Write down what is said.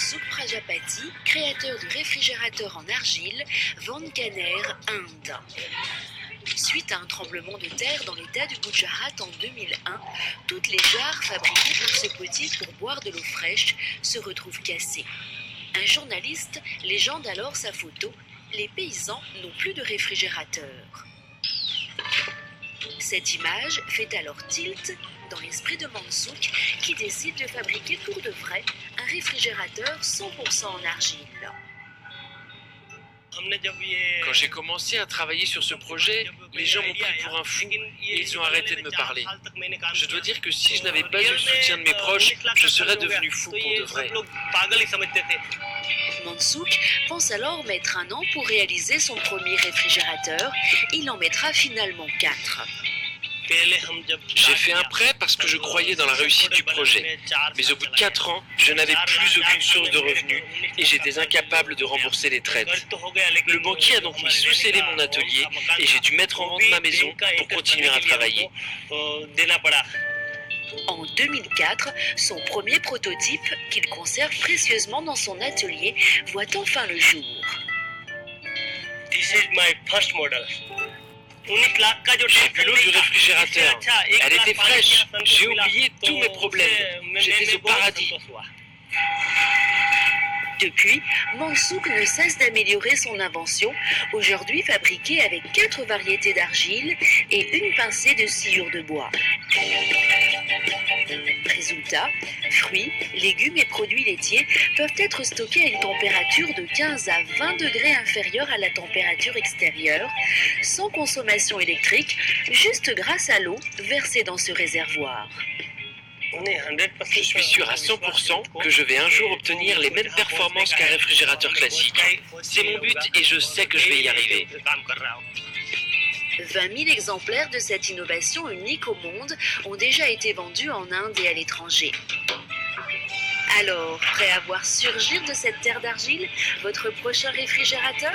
Mansouk Prajapati, créateur du réfrigérateur en argile Vancaner, Inde. Suite à un tremblement de terre dans l'état du Gujarat en 2001, toutes les jarres fabriquées par ce potier pour boire de l'eau fraîche se retrouvent cassées. Un journaliste légende alors sa photo. Les paysans n'ont plus de réfrigérateur. Cette image fait alors tilt dans l'esprit de Mansouk qui décide de fabriquer pour de vrai un réfrigérateur 100% en argile. Quand j'ai commencé à travailler sur ce projet, les gens m'ont pris pour un fou et ils ont arrêté de me parler. Je dois dire que si je n'avais pas eu le soutien de mes proches, je serais devenu fou pour de vrai. Mansouk pense alors mettre 1 an pour réaliser son premier réfrigérateur. Il en mettra finalement 4. J'ai fait un prêt parce que je croyais dans la réussite du projet. Mais au bout de 4 ans, je n'avais plus aucune source de revenus et j'étais incapable de rembourser les traites. Le banquier a donc mis sous scellé mon atelier et j'ai dû mettre en vente ma maison pour continuer à travailler. En 2004, son premier prototype, qu'il conserve précieusement dans son atelier, voit enfin le jour. J'ai bu l'eau du réfrigérateur. Elle était fraîche. J'ai oublié tous mes problèmes. J'étais au paradis. Depuis, Mansouk ne cesse d'améliorer son invention, aujourd'hui fabriquée avec 4 variétés d'argile et une pincée de sciure de bois. Résultat, fruits, légumes et produits laitiers peuvent être stockés à une température de 15 à 20 degrés inférieure à la température extérieure, sans consommation électrique, juste grâce à l'eau versée dans ce réservoir. Je suis sûr à 100% que je vais un jour obtenir les mêmes performances qu'un réfrigérateur classique. C'est mon but et je sais que je vais y arriver. 20 000 exemplaires de cette innovation unique au monde ont déjà été vendus en Inde et à l'étranger. Alors, prêt à voir surgir de cette terre d'argile votre prochain réfrigérateur ?